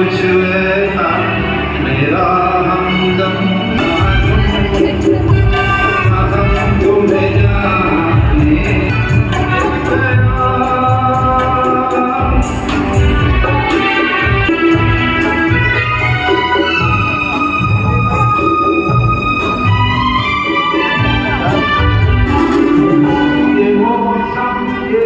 कुछ ऐसा मेरा हमदम हम तुम्हें जाने ये मौसम ये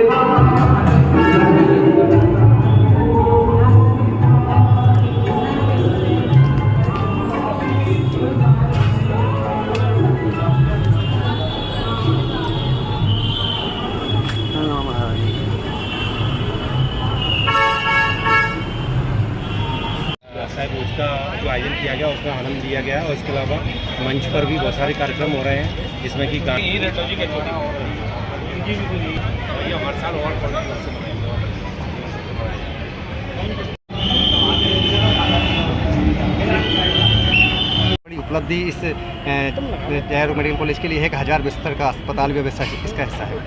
शायद उसका जो आयोजन किया गया उसका आनंद लिया गया और इसके अलावा मंच पर भी बहुत सारे कार्यक्रम हो रहे हैं जिसमें कि हमारे साल और बड़ी उपलब्धि इस नेहरू मेडिकल कॉलेज के लिए है कि 1000 बिस्तर का अस्पताल व्यवस्था इसका हिस्सा है।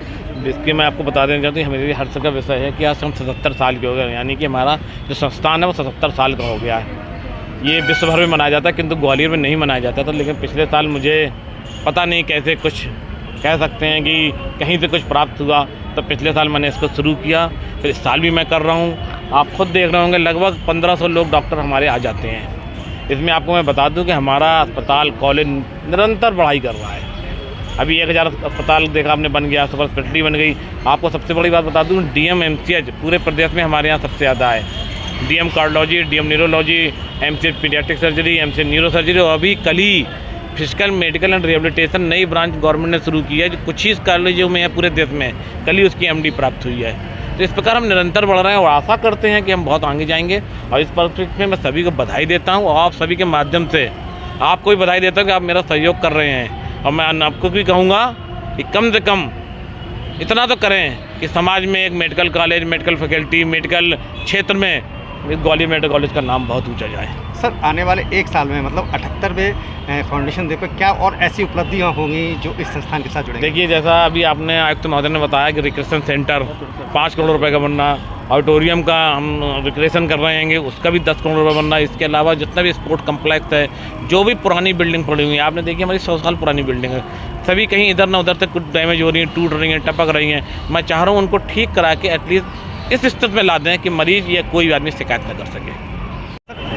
इसके मैं आपको बता देना चाहती हूँ हमारे लिए हर का विषय है कि आज हम 77 साल के हो गए, यानी कि हमारा जो संस्थान है वो 77 साल का हो गया है। ये विश्व भर में मनाया जाता है किंतु ग्वालियर में नहीं मनाया जाता था। लेकिन पिछले साल मुझे पता नहीं कैसे कुछ कह सकते हैं कि कहीं से कुछ प्राप्त हुआ, तो पिछले साल मैंने इसको शुरू किया, फिर इस साल भी मैं कर रहा हूँ। आप खुद देख रहे होंगे लगभग 1500 लोग डॉक्टर हमारे आ जाते हैं। इसमें आपको मैं बता दूं कि हमारा अस्पताल कॉलेज निरंतर बढ़ाई कर रहा है। अभी 1000 अस्पताल देखा आपने बन गया, सुपर स्पेशलिटी बन गई। आपको सबसे बड़ी बात बता दूं, डीएम एमसीएच पूरे प्रदेश में हमारे यहाँ सबसे ज़्यादा है। DM cardiology, DM neurology, MCH paediatric surgery, MCH neuro surgery, और अभी कल ही फिजिकल मेडिकल एंड रिहेबिलिटेशन नई ब्रांच गवर्नमेंट ने शुरू की है जो कुछ ही कॉलेजों में है पूरे देश में। कल ही उसकी एमडी प्राप्त हुई है। तो इस प्रकार हम निरंतर बढ़ रहे हैं और आशा करते हैं कि हम बहुत आगे जाएंगे। और इस परिप्रेक्ष्य में मैं सभी को बधाई देता हूं और आप सभी के माध्यम से आपको भी बधाई देता हूं कि आप मेरा सहयोग कर रहे हैं। और मैं आपको भी कहूँगा कि कम से कम इतना तो करें कि समाज में एक medical college, medical faculty, medical क्षेत्र में ग्वालियर मेडिकल कॉलेज का नाम बहुत ऊँचा जाए। सर आने वाले एक साल में मतलब 78वें फाउंडेशन डे पर क्या और ऐसी उपलब्धियाँ होंगी जो इस संस्थान के साथ जुड़ेंगी? देखिए, जैसा अभी आपने आयुक्त महोदय ने बताया कि रिक्रेशन सेंटर 5 करोड़ रुपए का बनना, ऑडिटोरियम का हम रिक्रेशन कर रहे हैं उसका भी 10 करोड़ रुपये बनना। इसके अलावा जितना भी स्पोर्ट कम्प्लेक्स है, जो भी पुरानी बिल्डिंग पड़ी हुई है, आपने देखी हमारी 100 साल पुरानी बिल्डिंग है, सभी कहीं इधर ना उधर से कुछ डैमेज हो रही हैं, टूट रही हैं, टपक रही हैं। मैं चाह रहा हूँ उनको ठीक करा के एटलीस्ट इस स्थिति में ला दें कि मरीज या कोई आदमी शिकायत न कर सके।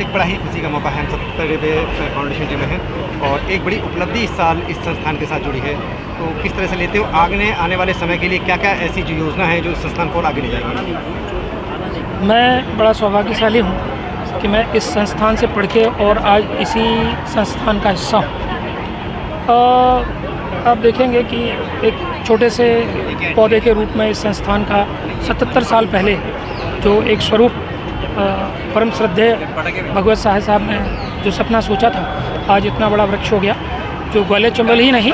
एक बड़ा ही खुशी का मौका है, हम 77वें फाउंडेशन डे में हैं और एक बड़ी उपलब्धि इस साल इस संस्थान के साथ जुड़ी है। तो किस तरह से लेते हो आने वाले समय के लिए क्या क्या ऐसी जो योजना है जो इस संस्थान को आगे ले जाएगी? मैं बड़ा सौभाग्यशाली हूँ कि मैं इस संस्थान से पढ़ के और आज इसी संस्थान का हिस्सा हूँ। आप देखेंगे कि एक छोटे से पौधे के रूप में इस संस्थान का 77 साल पहले जो एक स्वरूप परम श्रद्धेय भगवत साहब ने जो सपना सोचा था, आज इतना बड़ा वृक्ष हो गया जो ग्वालियर चंबल ही नहीं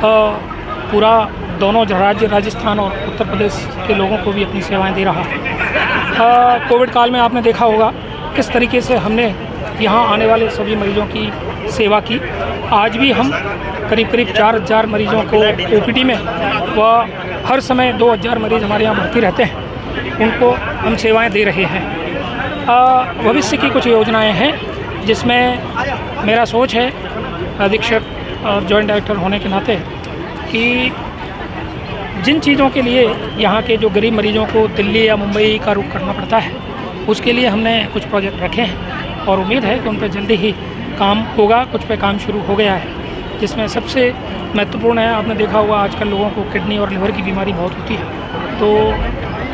पूरा दोनों राज्य राजस्थान और उत्तर प्रदेश के लोगों को भी अपनी सेवाएं दे रहा है। कोविड काल में आपने देखा होगा किस तरीके से हमने यहाँ आने वाले सभी मरीजों की सेवा की। आज भी हम करीब 4000 मरीजों को ओपीडी में व हर समय 2000 मरीज़ हमारे यहाँ भर्ती रहते हैं, उनको हम सेवाएं दे रहे हैं। भविष्य की कुछ योजनाएं हैं जिसमें मेरा सोच है अधीक्षक और जॉइंट डायरेक्टर होने के नाते कि जिन चीज़ों के लिए यहाँ के जो गरीब मरीजों को दिल्ली या मुंबई का रुख करना पड़ता है, उसके लिए हमने कुछ प्रोजेक्ट रखे हैं और उम्मीद है कि उन पर जल्दी ही काम होगा। कुछ पे काम शुरू हो गया है जिसमें सबसे महत्वपूर्ण है, आपने देखा होगा आजकल लोगों को किडनी और लिवर की बीमारी बहुत होती है, तो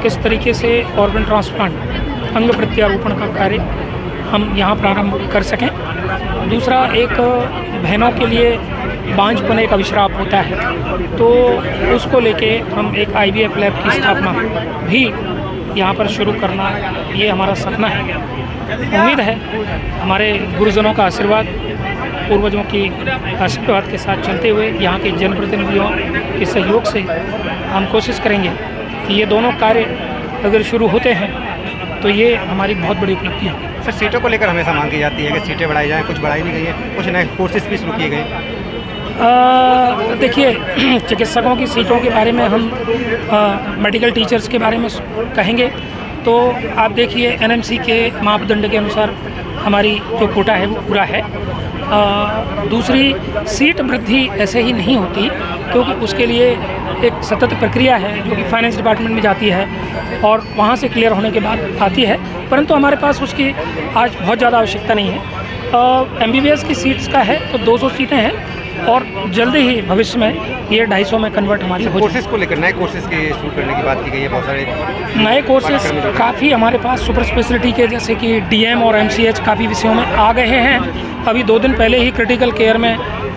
किस तरीके से ऑर्गन ट्रांसप्लांट अंग प्रत्यारोपण का कार्य हम यहाँ प्रारंभ कर सकें। दूसरा, एक बहनों के लिए बांझपन एक अभिश्राप होता है, तो उसको लेके हम एक IVF लैब की स्थापना भी यहाँ पर शुरू करना, ये हमारा सपना है। उम्मीद है हमारे गुरुजनों का आशीर्वाद, पूर्वजों की आशीर्वाद के साथ चलते हुए यहाँ के जनप्रतिनिधियों के सहयोग से हम कोशिश करेंगे कि ये दोनों कार्य अगर शुरू होते हैं तो ये हमारी बहुत बड़ी उपलब्धि है। सर, सीटों को लेकर हमेशा मांग की जाती है कि सीटें बढ़ाई जाएँ, कुछ बढ़ाई नहीं गई है, कुछ नए कोर्सेज भी शुरू किए गए। देखिए, चिकित्सकों की सीटों के बारे में हम मेडिकल टीचर्स के बारे में कहेंगे तो आप देखिए एनएमसी के मापदंड के अनुसार हमारी जो कोटा है वो पूरा है। दूसरी सीट वृद्धि ऐसे ही नहीं होती, क्योंकि उसके लिए एक सतत प्रक्रिया है जो कि फाइनेंस डिपार्टमेंट में जाती है और वहाँ से क्लियर होने के बाद आती है, परंतु हमारे पास उसकी आज बहुत ज़्यादा आवश्यकता नहीं है। MBBS की सीट्स का है तो 200 सीटें हैं और जल्दी ही भविष्य में ये 250 में कन्वर्ट हमारी हो कोर्सेज को लेकर नए कोर्सेज के शुरू करने की बात की गई है। बहुत सारे नए कोर्सेज काफ़ी हमारे पास सुपर स्पेशलिटी के, जैसे कि DM और MCH काफ़ी विषयों में आ गए हैं। अभी 2 दिन पहले ही क्रिटिकल केयर में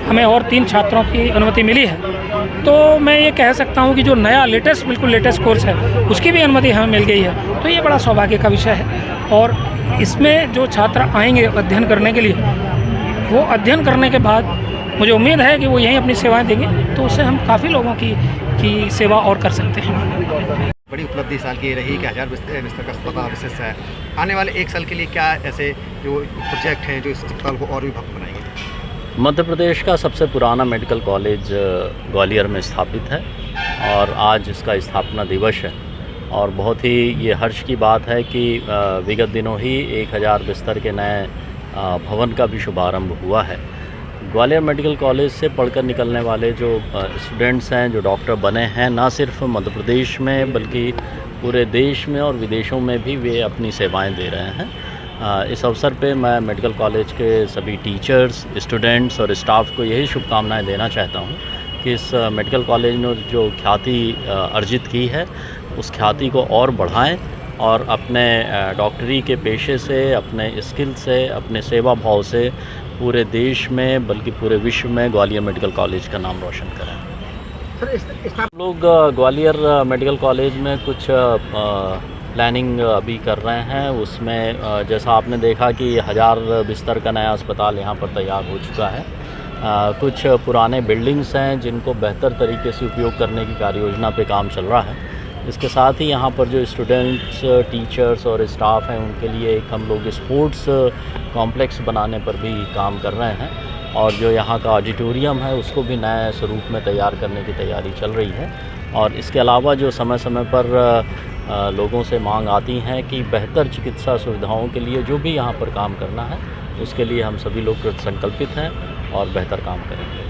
हमें और 3 छात्रों की अनुमति मिली है। तो मैं ये कह सकता हूँ कि जो नया बिल्कुल लेटेस्ट कोर्स है उसकी भी अनुमति हमें मिल गई है। तो ये बड़ा सौभाग्य का विषय है और इसमें जो छात्र आएंगे अध्ययन करने के लिए, वो अध्ययन करने के बाद मुझे उम्मीद है कि वो यहीं अपनी सेवाएं देंगे, तो उससे हम काफ़ी लोगों की सेवा और कर सकते हैं। बड़ी उपलब्धि साल की रही कि 1000 बिस्तर का अस्पताल विशेष है। आने वाले 1 साल के लिए क्या ऐसे जो प्रोजेक्ट हैं जो इस अस्पताल को और भी भव्य बनाएंगे? मध्य प्रदेश का सबसे पुराना मेडिकल कॉलेज ग्वालियर में स्थापित है और आज इसका स्थापना दिवस है और बहुत ही ये हर्ष की बात है कि विगत दिनों ही 1000 बिस्तर के नए भवन का भी शुभारंभ हुआ है। ग्वालियर मेडिकल कॉलेज से पढ़कर निकलने वाले जो स्टूडेंट्स हैं, जो डॉक्टर बने हैं, ना सिर्फ मध्य प्रदेश में बल्कि पूरे देश में और विदेशों में भी वे अपनी सेवाएं दे रहे हैं। इस अवसर पे मैं मेडिकल कॉलेज के सभी टीचर्स, स्टूडेंट्स और स्टाफ को यही शुभकामनाएं देना चाहता हूं कि इस मेडिकल कॉलेज ने जो ख्याति अर्जित की है उस ख्याति को और बढ़ाएं और अपने डॉक्टरी के पेशे से, अपने स्किल से, अपने सेवा भाव से पूरे देश में बल्कि पूरे विश्व में ग्वालियर मेडिकल कॉलेज का नाम रोशन करें। हम लोग ग्वालियर मेडिकल कॉलेज में कुछ प्लानिंग अभी कर रहे हैं। उसमें जैसा आपने देखा कि 1000 बिस्तर का नया अस्पताल यहाँ पर तैयार हो चुका है। कुछ पुराने बिल्डिंग्स हैं जिनको बेहतर तरीके से उपयोग करने की कार्ययोजना पे काम चल रहा है। इसके साथ ही यहाँ पर जो स्टूडेंट्स, टीचर्स और स्टाफ हैं उनके लिए एक हम लोग स्पोर्ट्स कॉम्प्लेक्स बनाने पर भी काम कर रहे हैं और जो यहाँ का ऑडिटोरियम है उसको भी नए स्वरूप में तैयार करने की तैयारी चल रही है। और इसके अलावा जो समय समय पर लोगों से मांग आती हैं कि बेहतर चिकित्सा सुविधाओं के लिए जो भी यहाँ पर काम करना है उसके लिए हम सभी लोग कृत संकल्पित हैं और बेहतर काम करेंगे।